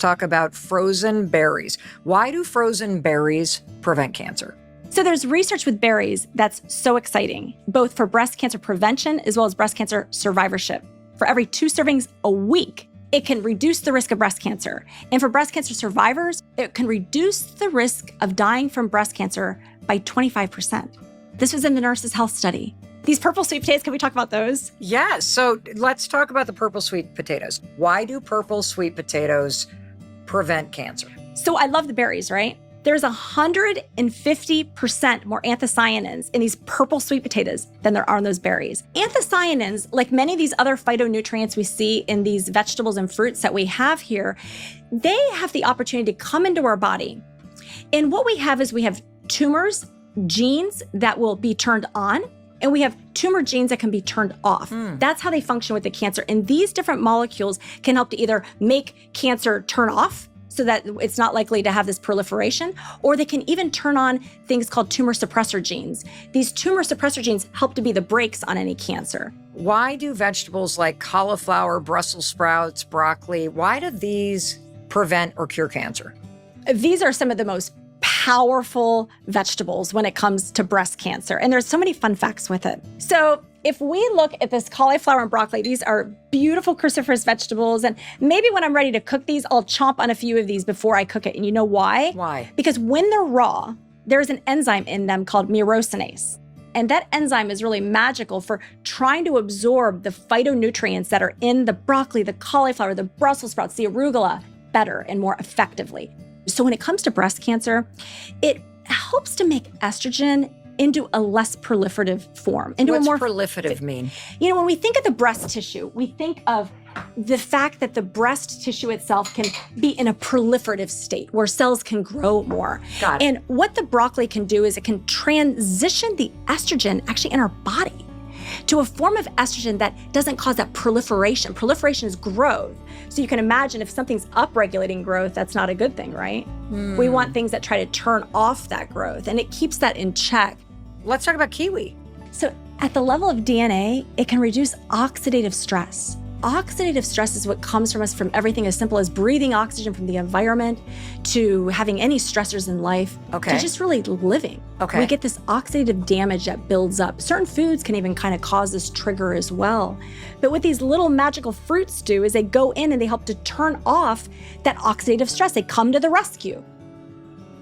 Talk about frozen berries. Why do frozen berries prevent cancer? So there's research with berries that's so exciting, both for breast cancer prevention as well as breast cancer survivorship. For every 2 servings a week, it can reduce the risk of breast cancer. And for breast cancer survivors, it can reduce the risk of dying from breast cancer by 25%. This was in the Nurses' Health Study. These purple sweet potatoes, can we talk about those? Yes. So let's talk about the purple sweet potatoes. Why do purple sweet potatoes prevent cancer? So I love the berries, right? There's 150% more anthocyanins in these purple sweet potatoes than there are in those berries. Anthocyanins, like many of these other phytonutrients we see in these vegetables and fruits that we have here, they have the opportunity to come into our body. And what we have is we have tumors, genes that will be turned on, and we have tumor genes that can be turned off. That's how they function with the cancer. And these different molecules can help to either make cancer turn off so that it's not likely to have this proliferation, or they can even turn on things called tumor suppressor genes. These tumor suppressor genes help to be the brakes on any cancer. Why do vegetables like cauliflower, Brussels sprouts, broccoli, why do these prevent or cure cancer? These are some of the most powerful vegetables when it comes to breast cancer. And there's so many fun facts with it. So if we look at this cauliflower and broccoli, these are beautiful cruciferous vegetables. And maybe when I'm ready to cook these, I'll chomp on a few of these before I cook it. And you know why? Why? Because when they're raw, there's an enzyme in them called myrosinase. And that enzyme is really magical for trying to absorb the phytonutrients that are in the broccoli, the cauliflower, the Brussels sprouts, the arugula better and more effectively. So when it comes to breast cancer, it helps to make estrogen into a less proliferative form. What's proliferative mean? You know, when we think of the breast tissue, we think of the fact that the breast tissue itself can be in a proliferative state where cells can grow more. Got it. And what the broccoli can do is it can transition the estrogen actually in our body to a form of estrogen that doesn't cause that proliferation. Proliferation is growth. So you can imagine if something's upregulating growth, that's not a good thing, right? We want things that try to turn off that growth, and it keeps that in check. Let's talk about kiwi. So at the level of DNA, it can reduce oxidative stress. Oxidative stress is what comes from us from everything as simple as breathing oxygen from the environment to having any stressors in life to just really living. We get this oxidative damage that builds up. Certain foods can even kind of cause this trigger as well. But what these little magical fruits do is they go in and they help to turn off that oxidative stress. They come to the rescue.